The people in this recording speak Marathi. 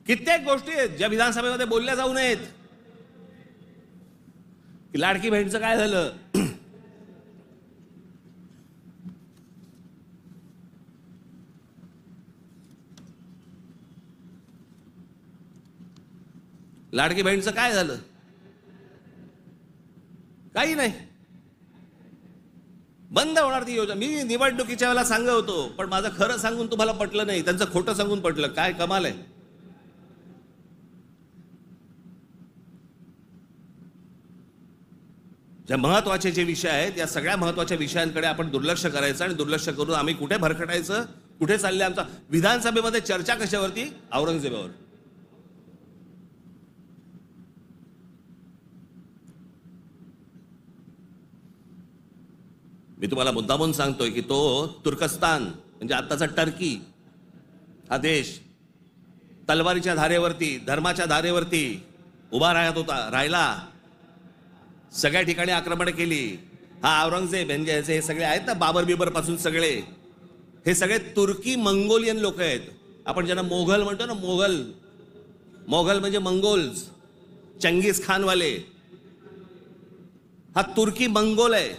कित्येक गोष्टी आहेत ज्या विधानसभेमध्ये बोलल्या जाऊ नयेत. की लाडकी बहीणचं काय झालं, लाडकी बहीणचं काय झालं, काही नाही. बंद होणार ती योजना. मी निवडणुकीच्या वेळेला सांगत होतो, पण माझं खरं सांगून तुम्हाला पटलं नाही, त्यांचं खोटं सांगून पटलं. काय कमाल आहे. ज्या महत्वाचे जे विषय आहेत, या सगळ्या महत्वाच्या विषयांकडे आपण दुर्लक्ष करायचं आणि दुर्लक्ष करून आम्ही कुठे भरकटायचं, कुठे चालले आमचा. विधानसभेमध्ये चर्चा कशावरती, औरंगजेबावर. मी तुम्हाला मुद्दामून सांगतोय की तो तुर्कस्तान म्हणजे आताचा टर्की हा देश तलवारीच्या धारेवरती, धर्माच्या धारेवरती उभा राहिला. सगळ्या ठिकाणी आक्रमण केली. हा औरंगजेब म्हणजे हे सगळे आहेत ना, बाबर बिबर पासून सगळे, हे सगळे तुर्की मंगोलियन लोक आहेत. आपण ज्यांना मोघल म्हणतो ना, मोघल म्हणजे मंगोल्स, चंगीज खान वाले. हा तुर्की मंगोल आहे.